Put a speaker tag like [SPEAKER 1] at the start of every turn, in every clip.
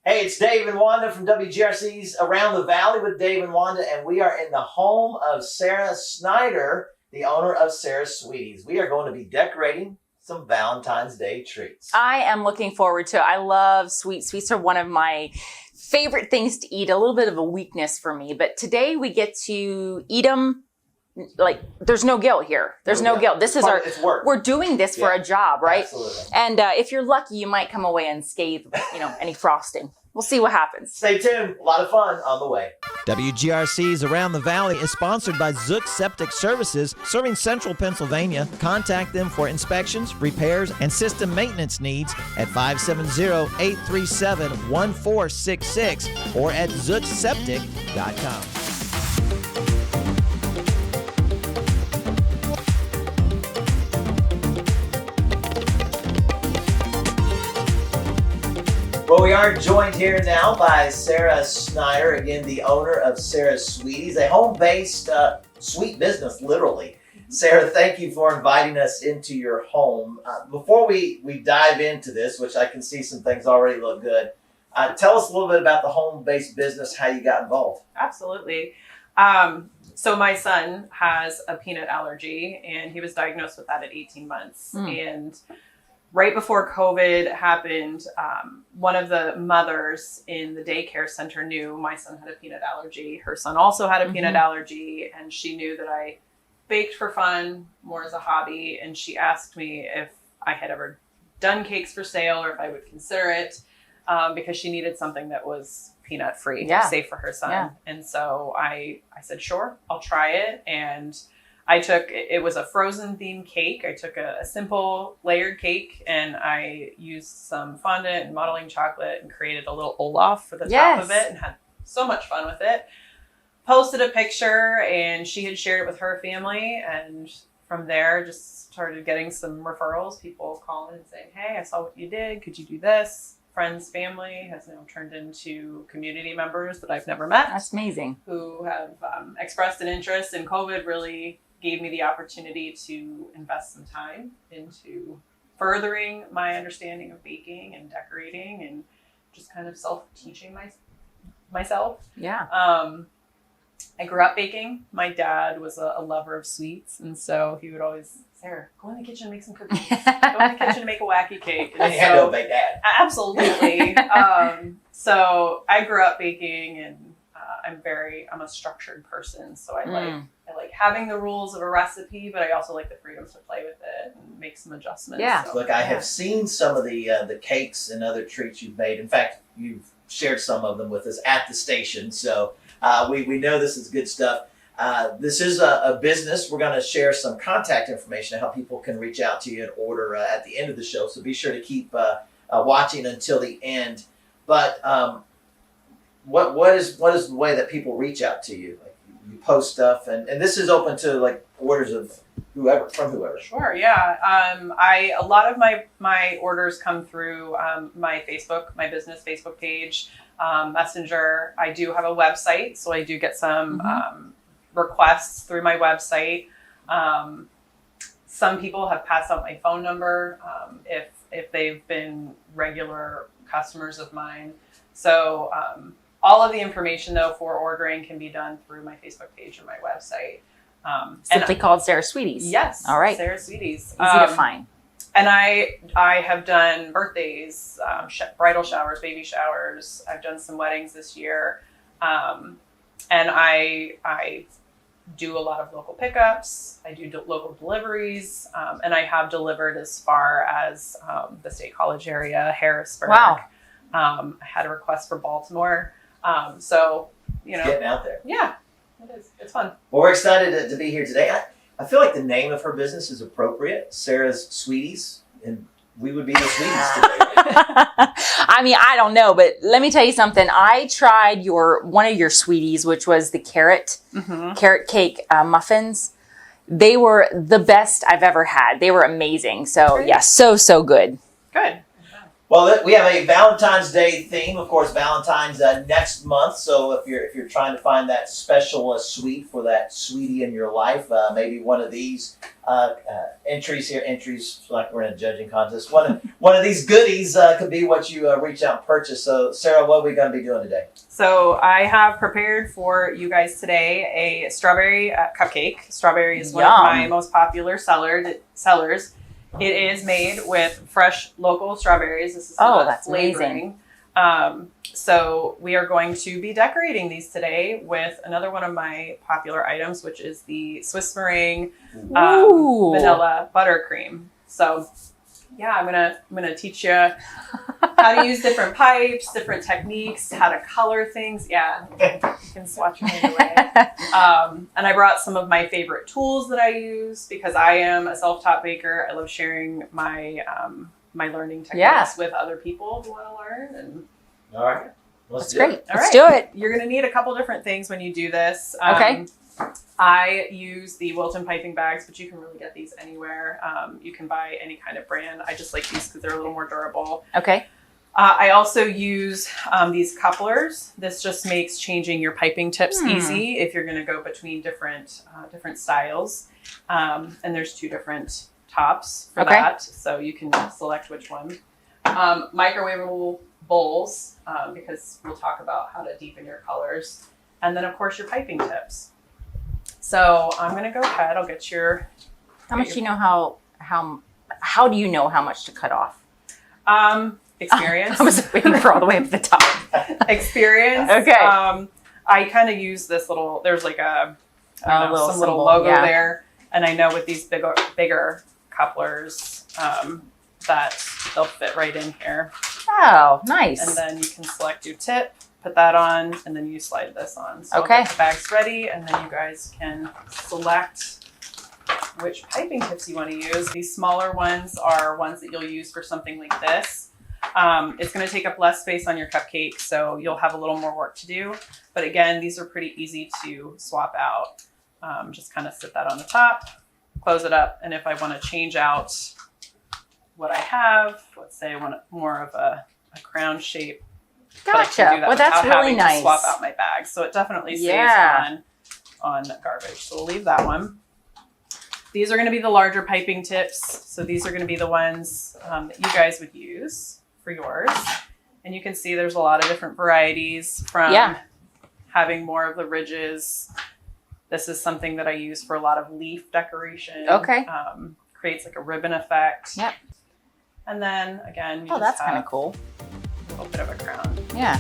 [SPEAKER 1] Hey, it's Dave and Wanda from WGRC's Around the Valley with Dave and Wanda, and we are in the home of Sara Snyder, the owner of Sara's Sweeties. We are going to be decorating some Valentine's Day treats.
[SPEAKER 2] I am looking forward to it. I love sweets. Sweets are one of my favorite things to eat, a little bit of a weakness for me. But today we get to eat them. Like, there's no guilt here. There's no guilt. This is
[SPEAKER 1] it's work.
[SPEAKER 2] We're doing this for a job, right?
[SPEAKER 1] Absolutely.
[SPEAKER 2] And if you're lucky, you might come away unscathed, any frosting. We'll see what happens.
[SPEAKER 1] Stay tuned. A lot of fun on the way.
[SPEAKER 3] WGRC's Around the Valley is sponsored by Zook Septic Services, serving central Pennsylvania. Contact them for inspections, repairs, and system maintenance needs at 570-837-1466 or at zookseptic.com.
[SPEAKER 1] Well, we are joined here now by Sara Snyder, again, the owner of Sara's Sweeties, a home-based sweet business, literally. Sara, thank you for inviting us into your home. Before we dive into this, which I can see some things already look good, tell us a little bit about the home-based business, how you got involved.
[SPEAKER 4] Absolutely. So my son has a peanut allergy, and he was diagnosed with that at 18 months. And right before COVID happened, one of the mothers in the daycare center knew my son had a peanut allergy. Her son also had a peanut allergy, and she knew that I baked for fun, more as a hobby. And she asked me if I had ever done cakes for sale or if I would consider it, because she needed something that was peanut free, safe for her son. Yeah. And so I said, sure, I'll try it. And it was a frozen themed cake. I took a simple layered cake and I used some fondant and modeling chocolate and created a little Olaf for the top of it and had so much fun with it. Posted a picture and she had shared it with her family. And from there, just started getting some referrals, people calling and saying, hey, I saw what you did. Could you do this? Friends, family has now turned into community members that I've never met.
[SPEAKER 2] That's amazing.
[SPEAKER 4] Who have expressed an interest, and COVID really gave me the opportunity to invest some time into furthering my understanding of baking and decorating and just kind of self-teaching myself.
[SPEAKER 2] Yeah.
[SPEAKER 4] I grew up baking. My dad was a lover of sweets, and so he would always, Sara, go in the kitchen and make some cookies. Go in the kitchen and make a wacky cake.
[SPEAKER 1] And you had to obey Dad.
[SPEAKER 4] Absolutely. So I grew up baking, and I'm a structured person. So I like having the rules of a recipe, but I also like the freedom to play with it and make some adjustments.
[SPEAKER 2] Yeah.
[SPEAKER 4] So,
[SPEAKER 1] Look, I have seen some of the cakes and other treats you've made. In fact, you've shared some of them with us at the station. So we know this is good stuff. This is a business. We're going to share some contact information how people can reach out to you and order at the end of the show. So be sure to keep watching until the end. But what is the way that people reach out to you? Like, you post stuff, and this is open to like orders of whoever.
[SPEAKER 4] Sure, yeah. A lot of my orders come through my business Facebook page, Messenger. I do have a website, so I do get some requests through my website. Some people have passed out my phone number if they've been regular customers of mine. So all of the information, though, for ordering can be done through my Facebook page or my website.
[SPEAKER 2] Simply called Sara's Sweeties.
[SPEAKER 4] Yes.
[SPEAKER 2] All right.
[SPEAKER 4] Sara's Sweeties.
[SPEAKER 2] Easy to find.
[SPEAKER 4] And I have done birthdays, bridal showers, baby showers. I've done some weddings this year. And I do a lot of local pickups. I do local deliveries. And I have delivered as far as the State College area, Harrisburg.
[SPEAKER 2] Wow.
[SPEAKER 4] I had a request for Baltimore. So,
[SPEAKER 1] Getting out there.
[SPEAKER 4] Yeah, it is. It's fun.
[SPEAKER 1] Well, we're excited to be here today. I feel like the name of her business is appropriate, Sara's Sweeties, and we would be the sweeties today.
[SPEAKER 2] I mean, I don't know, but let me tell you something. I tried one of your sweeties, which was the carrot cake muffins. They were the best I've ever had. They were amazing. So,
[SPEAKER 4] Great.
[SPEAKER 2] yeah, so good.
[SPEAKER 4] Good.
[SPEAKER 1] Well, we have a Valentine's Day theme. Of course, Valentine's next month. So if you're trying to find that special sweet for that sweetie in your life, maybe one of these entries like we're in a judging contest. One of these goodies could be what you reach out and purchase. So, Sarah, what are we going to be doing today?
[SPEAKER 4] So I have prepared for you guys today a strawberry cupcake. Strawberry is one of my most popular sellers. It is made with fresh local strawberries. This is
[SPEAKER 2] that's
[SPEAKER 4] flavoring. Amazing. So we are going to be decorating these today with another one of my popular items, which is the Swiss meringue vanilla buttercream. So yeah, I'm gonna teach you how to use different pipes, different techniques, how to color things. Yeah, you can swatch them away. And I brought some of my favorite tools that I use because I am a self-taught baker. I love sharing my my learning techniques with other people who want to learn. And
[SPEAKER 1] all right,
[SPEAKER 2] that's great. Let's do it.
[SPEAKER 4] You're gonna need a couple different things when you do this.
[SPEAKER 2] Okay.
[SPEAKER 4] I use the Wilton piping bags, but you can really get these anywhere. You can buy any kind of brand. I just like these because they're a little more durable.
[SPEAKER 2] Okay.
[SPEAKER 4] I also use these couplers. This just makes changing your piping tips easy if you're going to go between different styles. And there's 2 different tops for that, so you can select which one. Microwavable bowls, because we'll talk about how to deepen your colors. And then, of course, your piping tips. So I'm going to go ahead. I'll get your...
[SPEAKER 2] How much do you know how do you know how much to cut off?
[SPEAKER 4] Experience.
[SPEAKER 2] I was waiting for all the way up to the top.
[SPEAKER 4] Experience.
[SPEAKER 2] Okay.
[SPEAKER 4] I kind of use this little, there's like some little logo there. And I know with these bigger couplers that they'll fit right in here.
[SPEAKER 2] Oh, nice.
[SPEAKER 4] And then you can select your tip, put that on, and then you slide this on. So
[SPEAKER 2] okay.
[SPEAKER 4] I'll get the bag's ready, and then you guys can select which piping tips you want to use. These smaller ones are ones that you'll use for something like this. It's going to take up less space on your cupcake, so you'll have a little more work to do. But again, these are pretty easy to swap out. Just kind of sit that on the top, close it up, and if I want to change out what I have, let's say I want more of a crown shape.
[SPEAKER 2] Gotcha. Well, that's really nice.
[SPEAKER 4] To swap out my bag, so it definitely saves on garbage. So we'll leave that one. These are going to be the larger piping tips. So these are going to be the ones that you guys would use for yours. And you can see there's a lot of different varieties from having more of the ridges. This is something that I use for a lot of leaf decoration.
[SPEAKER 2] Okay.
[SPEAKER 4] Creates like a ribbon effect.
[SPEAKER 2] Yep.
[SPEAKER 4] And then again, you just
[SPEAKER 2] that's
[SPEAKER 4] have
[SPEAKER 2] kind of cool.
[SPEAKER 4] A little bit of a crown.
[SPEAKER 2] Yeah.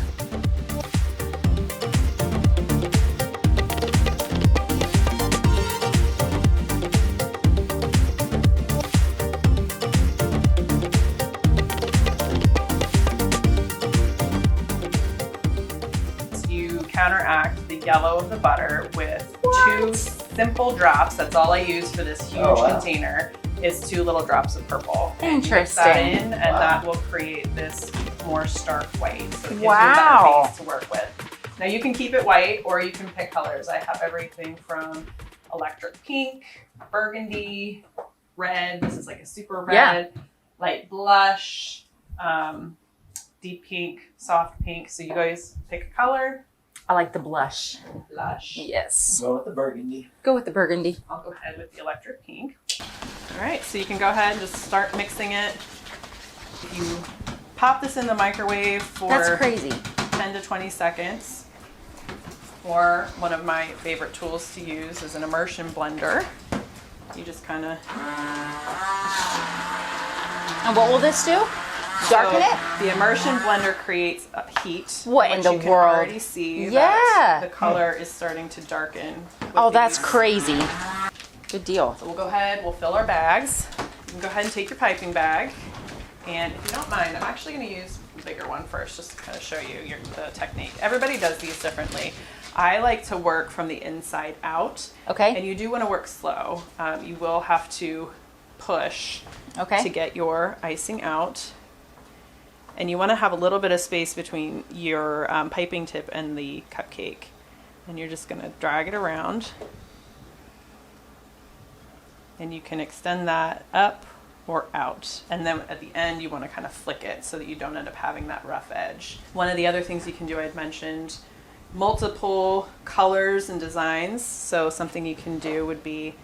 [SPEAKER 4] You counteract the yellow of the butter with 2 simple drops. That's all I use for this huge container. Is 2 little drops of purple.
[SPEAKER 2] Interesting.
[SPEAKER 4] Mix that in, and that will create this more stark white. So it gives you a better base to work with. Now you can keep it white, or you can pick colors. I have everything from electric pink, burgundy, red. This is like a super red, light blush, deep pink, soft pink. So you guys pick a color.
[SPEAKER 2] I like the blush.
[SPEAKER 4] Blush.
[SPEAKER 2] Yes.
[SPEAKER 1] Go with the burgundy.
[SPEAKER 2] Go with the burgundy.
[SPEAKER 4] I'll go ahead with the electric pink. All right, so you can go ahead and just start mixing it. You pop this in the microwave for
[SPEAKER 2] That's crazy.
[SPEAKER 4] 10 to 20 seconds. Or one of my favorite tools to use is an immersion blender. You just kind of...
[SPEAKER 2] And what will this do? Darken it?
[SPEAKER 4] The immersion blender creates a heat.
[SPEAKER 2] What in the
[SPEAKER 4] you can
[SPEAKER 2] world?
[SPEAKER 4] already see that the color is starting to darken.
[SPEAKER 2] Oh, that's crazy. Good deal.
[SPEAKER 4] So we'll go ahead, we'll fill our bags. You can go ahead and take your piping bag. And if you don't mind, I'm actually going to use the bigger one first, just to kind of show you the technique. Everybody does these differently. I like to work from the inside out.
[SPEAKER 2] Okay.
[SPEAKER 4] And you do want to work slow. You will have to push to get your icing out. And you want to have a little bit of space between your piping tip and the cupcake. And you're just going to drag it around. And you can extend that up or out. And then at the end, you want to kind of flick it so that you don't end up having that rough edge. One of the other things you can do, I'd mentioned multiple colors and designs. So something you can do would be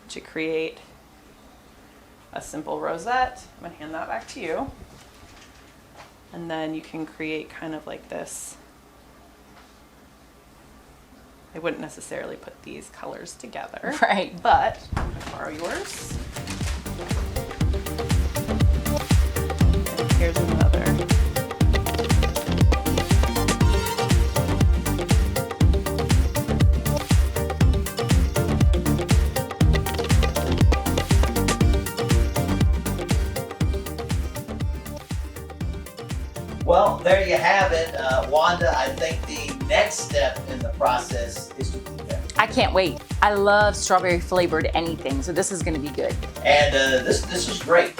[SPEAKER 4] to create a simple rosette. I'm gonna hand that back to you. And then you can create kind of like this. I wouldn't necessarily put these colors together.
[SPEAKER 2] Right.
[SPEAKER 4] But I'm gonna borrow yours. And here's another.
[SPEAKER 1] Well, there you have it. Wanda, I think the next step in the process is to eat them.
[SPEAKER 2] I can't wait. I love strawberry flavored anything, so this is going to be good.
[SPEAKER 1] And this is great.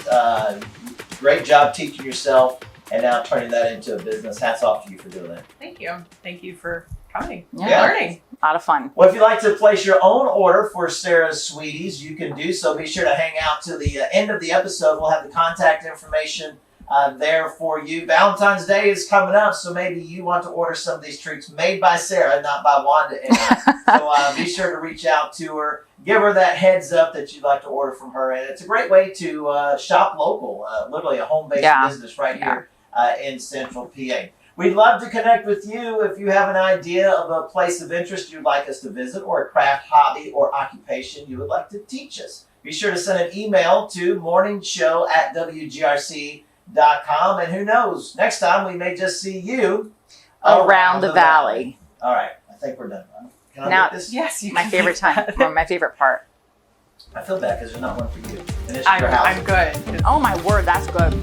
[SPEAKER 1] Great job teaching yourself and now turning that into a business. Hats off to you for doing that.
[SPEAKER 4] Thank you. Thank you for coming.
[SPEAKER 2] Yeah.
[SPEAKER 4] Learning.
[SPEAKER 2] A lot of fun.
[SPEAKER 1] Well, if you'd like to place your own order for Sara's Sweeties, you can do so. Be sure to hang out to the end of the episode. We'll have the contact information there for you. Valentine's Day is coming up, so maybe you want to order some of these treats made by Sara, not by Wanda. So be sure to reach out to her. Give her that heads up that you'd like to order from her. And it's a great way to shop local, literally a home-based business right here in Central PA. We'd love to connect with you if you have an idea of a place of interest you'd like us to visit or a craft, hobby, or occupation you would like to teach us. Be sure to send an email to morningshow@wgrc.com, and who knows, next time we may just see you
[SPEAKER 2] Around the valley.
[SPEAKER 1] All right, I think we're done. Can I
[SPEAKER 2] Now-
[SPEAKER 1] get this?
[SPEAKER 4] Yes, you
[SPEAKER 2] My
[SPEAKER 4] can
[SPEAKER 2] favorite
[SPEAKER 4] do
[SPEAKER 2] time,
[SPEAKER 4] that.
[SPEAKER 2] or my favorite part.
[SPEAKER 1] I feel bad because there's not one for you. And it's your house.
[SPEAKER 4] I'm good.
[SPEAKER 2] Oh my word, that's good.